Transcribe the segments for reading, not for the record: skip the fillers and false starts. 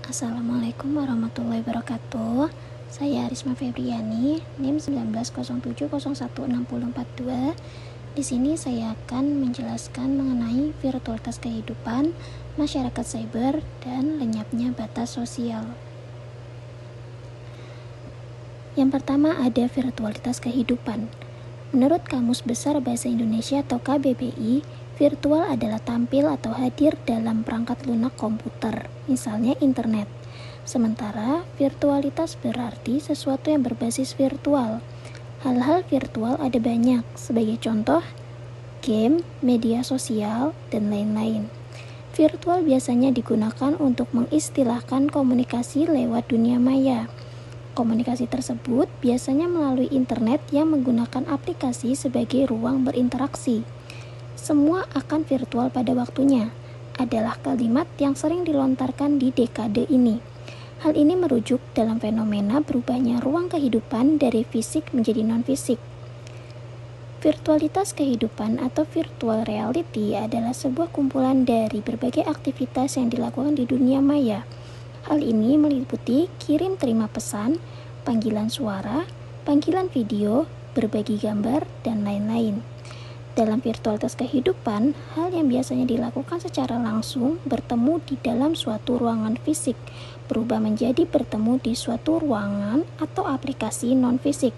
Assalamualaikum warahmatullahi wabarakatuh. Saya Arisma Febriani, NIM 1907016042. Di sini saya akan menjelaskan mengenai virtualitas kehidupan, masyarakat cyber, dan lenyapnya batas sosial. Yang pertama ada virtualitas kehidupan. Menurut Kamus Besar Bahasa Indonesia atau KBBI, virtual adalah tampil atau hadir dalam perangkat lunak komputer, misalnya internet. Sementara virtualitas berarti sesuatu yang berbasis virtual. Hal-hal virtual ada banyak, sebagai contoh game, media sosial, dan lain-lain. Virtual biasanya digunakan untuk mengistilahkan komunikasi lewat dunia maya. Komunikasi tersebut biasanya melalui internet yang menggunakan aplikasi sebagai ruang berinteraksi. Semua akan virtual pada waktunya adalah kalimat yang sering dilontarkan di dekade ini. Hal ini merujuk dalam fenomena berubahnya ruang kehidupan dari fisik menjadi non-fisik. Virtualitas kehidupan atau virtual reality adalah sebuah kumpulan dari berbagai aktivitas yang dilakukan di dunia maya. Hal ini meliputi kirim terima pesan, panggilan suara, panggilan video, berbagi gambar, dan lain-lain. Dalam virtualitas kehidupan, hal yang biasanya dilakukan secara langsung bertemu di dalam suatu ruangan fisik, berubah menjadi bertemu di suatu ruangan atau aplikasi non-fisik.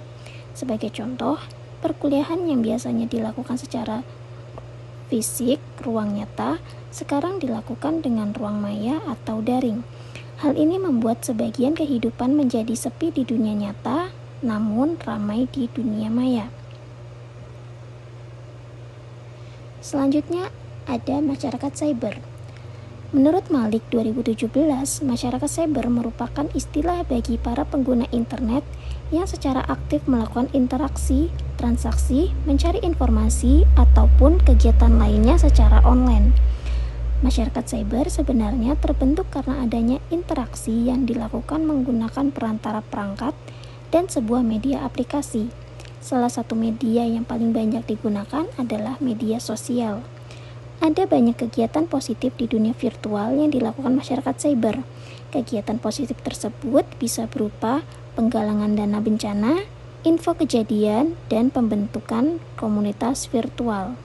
Sebagai contoh, perkuliahan yang biasanya dilakukan secara fisik, ruang nyata, sekarang dilakukan dengan ruang maya atau daring. Hal ini membuat sebagian kehidupan menjadi sepi di dunia nyata, namun ramai di dunia maya. Selanjutnya ada masyarakat cyber. Menurut Malik 2017, masyarakat cyber merupakan istilah bagi para pengguna internet yang secara aktif melakukan interaksi, transaksi, mencari informasi, ataupun kegiatan lainnya secara online. Masyarakat cyber sebenarnya terbentuk karena adanya interaksi yang dilakukan menggunakan perantara perangkat dan sebuah media aplikasi. Salah satu media yang paling banyak digunakan adalah media sosial. Ada banyak kegiatan positif di dunia virtual yang dilakukan masyarakat cyber. Kegiatan positif tersebut bisa berupa penggalangan dana bencana, info kejadian, dan pembentukan komunitas virtual.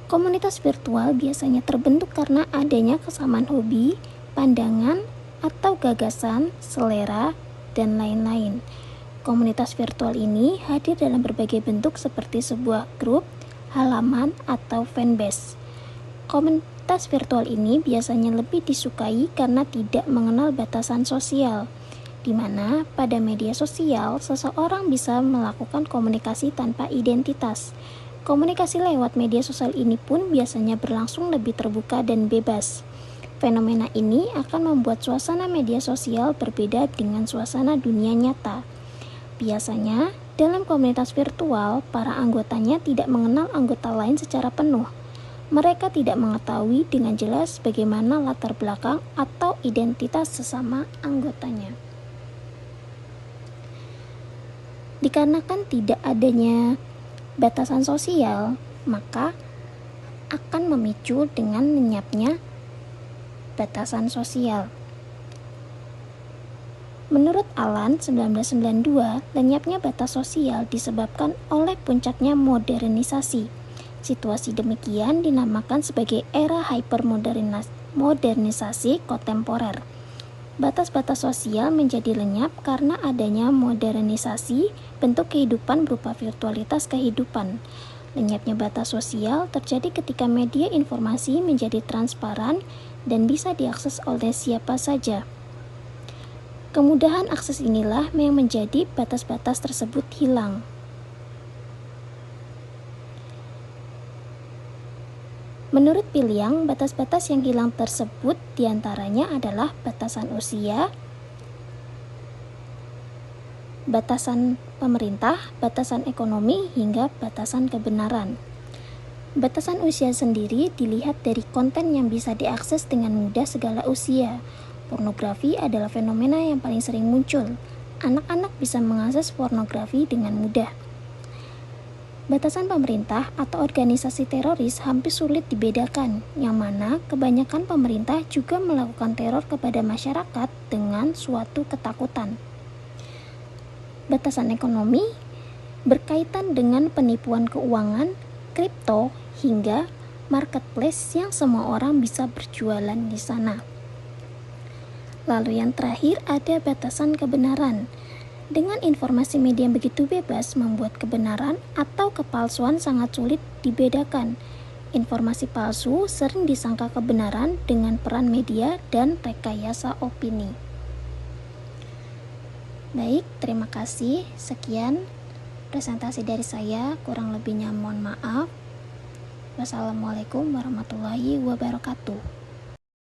Komunitas virtual biasanya terbentuk karena adanya kesamaan hobi, pandangan, atau gagasan, selera, dan lain-lain. Komunitas virtual ini hadir dalam berbagai bentuk seperti sebuah grup, halaman, atau fanbase. Komunitas virtual ini biasanya lebih disukai karena tidak mengenal batasan sosial, di mana pada media sosial seseorang bisa melakukan komunikasi tanpa identitas. Komunikasi lewat media sosial ini pun biasanya berlangsung lebih terbuka dan bebas. Fenomena ini akan membuat suasana media sosial berbeda dengan suasana dunia nyata. Biasanya, dalam komunitas virtual, para anggotanya tidak mengenal anggota lain secara penuh. Mereka tidak mengetahui dengan jelas bagaimana latar belakang atau identitas sesama anggotanya. Dikarenakan tidak adanya batasan sosial, maka akan memicu dengan lenyapnya batasan sosial. Menurut Alan 1992, lenyapnya batas sosial disebabkan oleh puncaknya modernisasi. Situasi demikian dinamakan sebagai era hypermodernisasi kontemporer. Batas-batas sosial menjadi lenyap karena adanya modernisasi bentuk kehidupan berupa virtualitas kehidupan. Lenyapnya batas sosial terjadi ketika media informasi menjadi transparan dan bisa diakses oleh siapa saja. Kemudahan akses inilah yang menjadi batas-batas tersebut hilang. Menurut Piliang, batas-batas yang hilang tersebut diantaranya adalah batasan usia, batasan pemerintah, batasan ekonomi, hingga batasan kebenaran. Batasan usia sendiri dilihat dari konten yang bisa diakses dengan mudah segala usia. Pornografi adalah fenomena yang paling sering muncul. Anak-anak bisa mengakses pornografi dengan mudah. Batasan pemerintah atau organisasi teroris hampir sulit dibedakan, yang mana kebanyakan pemerintah juga melakukan teror kepada masyarakat dengan suatu ketakutan. Batasan ekonomi berkaitan dengan penipuan keuangan, kripto, hingga marketplace yang semua orang bisa berjualan di sana. Lalu yang terakhir ada batasan kebenaran. Dengan informasi media yang begitu bebas membuat kebenaran atau kepalsuan sangat sulit dibedakan. Informasi palsu sering disangka kebenaran dengan peran media dan rekayasa opini. Baik, terima kasih. Sekian presentasi dari saya, kurang lebihnya mohon maaf. Wassalamualaikum warahmatullahi wabarakatuh.